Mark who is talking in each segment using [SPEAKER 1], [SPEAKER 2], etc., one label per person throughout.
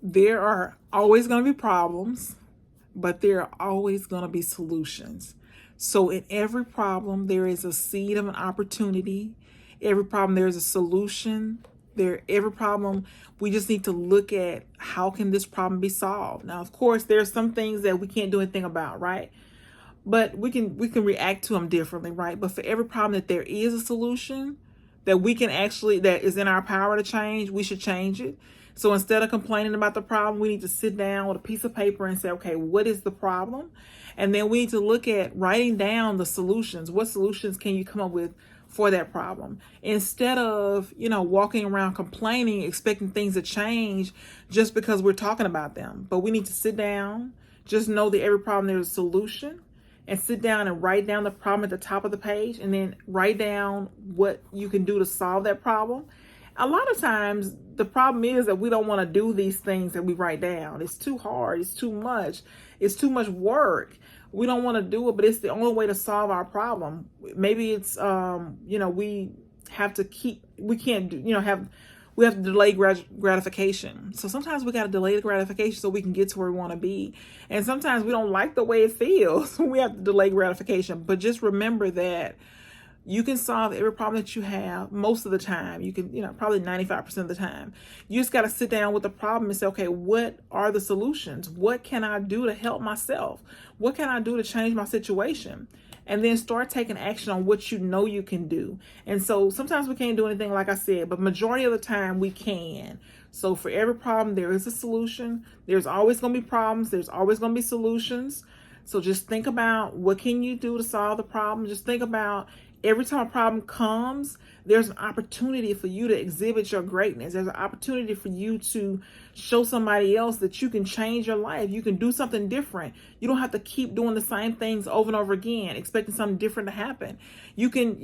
[SPEAKER 1] There are always going to be problems, but there are always going to be solutions. So in every problem, there is a seed of an opportunity. Every problem, there is a solution. Every problem, we just need to look at how can this problem be solved. Now, of course, there are some things that we can't do anything about, right? But we can react to them differently, right? But for every problem that there is a solution that we can actually, that is in our power to change, we should change it. So instead of complaining about the problem, we need to sit down with a piece of paper and say, okay, what is the problem? And then we need to look at writing down the solutions. What solutions can you come up with for that problem, instead of walking around complaining, expecting things to change just because we're talking about them? But we need to sit down, just know that every problem there's a solution, and sit down and write down the problem at the top of the page, and then write down what you can do to solve that problem. A lot of times the problem is that we don't want to do these things that we write down. It's too hard, it's too much work. We don't want to do it, but it's the only way to solve our problem. Maybe it's we have to we have to delay gratification. So sometimes we got to delay the gratification so we can get to where we want to be. And sometimes we don't like the way it feels. We have to delay gratification. But just remember that you can solve every problem that you have most of the time. You can, probably 95% of the time. You just got to sit down with the problem and say, okay, what are the solutions? What can I do to help myself? What can I do to change my situation? And then start taking action on what you know you can do. And so sometimes we can't do anything, like I said, but majority of the time we can. So for every problem, there is a solution. There's always going to be problems. There's always going to be solutions. So just think about, what can you do to solve the problem? Just think about, every time a problem comes, there's an opportunity for you to exhibit your greatness. There's an opportunity for you to show somebody else that you can change your life. You can do something different. You don't have to keep doing the same things over and over again, expecting something different to happen. You can,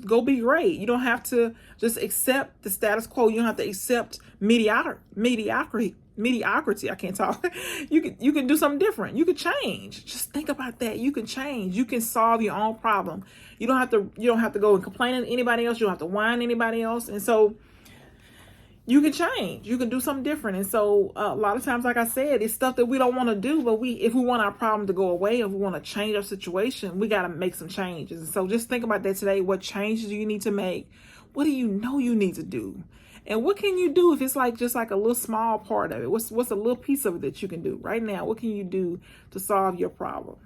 [SPEAKER 1] go be great. You don't have to just accept the status quo. You don't have to accept mediocrity. I can't talk. You can do something different. You can change. Just think about that. You can change. You can solve your own problem. You don't have to go and complain to anybody else. You don't have to whine anybody else. And so you can change. You can do something different. And so a lot of times, like I said, it's stuff that we don't want to do, but if we want our problem to go away, if we want to change our situation, we got to make some changes. And so just think about that today. What changes do you need to make? What do you know you need to do? And what can you do if it's just like a little small part of it? What's a little piece of it that you can do right now? What can you do to solve your problem?